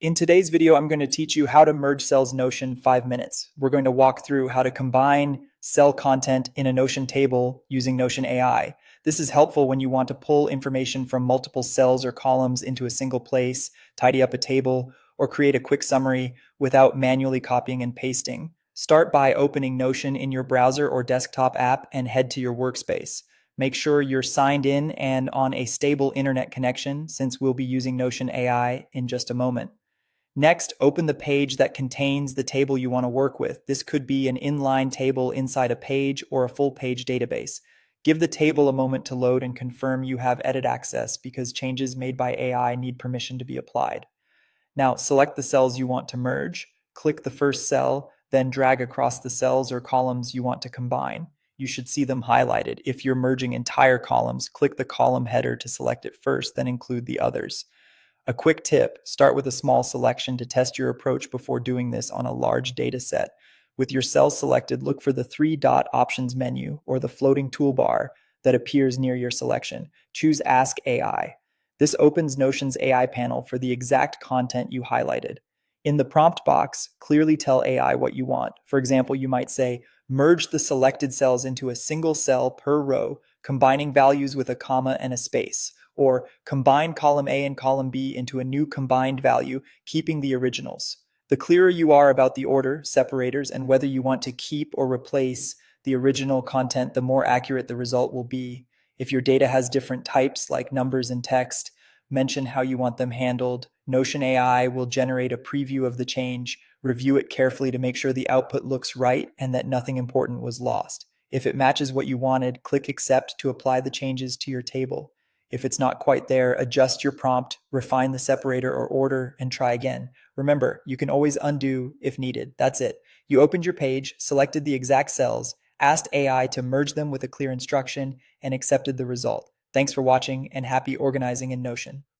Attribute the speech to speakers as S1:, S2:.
S1: In today's video, I'm going to teach you how to merge cells Notion 5 minutes. We're going to walk through how to combine cell content in a Notion table using Notion AI. This is helpful when you want to pull information from multiple cells or columns into a single place, tidy up a table, or create a quick summary without manually copying and pasting. Start by opening Notion in your browser or desktop app and head to your workspace. Make sure you're signed in and on a stable internet connection, since we'll be using Notion AI in just a moment. Next, open the page that contains the table you want to work with. This could be an inline table inside a page or a full page database. Give the table a moment to load and confirm you have edit access, because changes made by AI need permission to be applied. Now, select the cells you want to merge. Click the first cell, then drag across the cells or columns you want to combine. You should see them highlighted. If you're merging entire columns, click the column header to select it first, then include the others. A quick tip: start with a small selection to test your approach before doing this on a large data set. With your cells selected, look for the three-dot options menu or the floating toolbar that appears near your selection. Choose Ask AI. This opens Notion's AI panel for the exact content you highlighted. In the prompt box, clearly tell AI what you want. For example, you might say, merge the selected cells into a single cell per row, combining values with a comma and a space. Or combine column A and column B into a new combined value, keeping the originals. The clearer you are about the order, separators, and whether you want to keep or replace the original content, the more accurate the result will be. If your data has different types like numbers and text, mention how you want them handled. Notion AI will generate a preview of the change. Review it carefully to make sure the output looks right and that nothing important was lost. If it matches what you wanted, click Accept to apply the changes to your table. If it's not quite there, adjust your prompt, refine the separator or order, and try again. Remember, you can always undo if needed. That's it. You opened your page, selected the exact cells, asked AI to merge them with a clear instruction, and accepted the result. Thanks for watching, and happy organizing in Notion.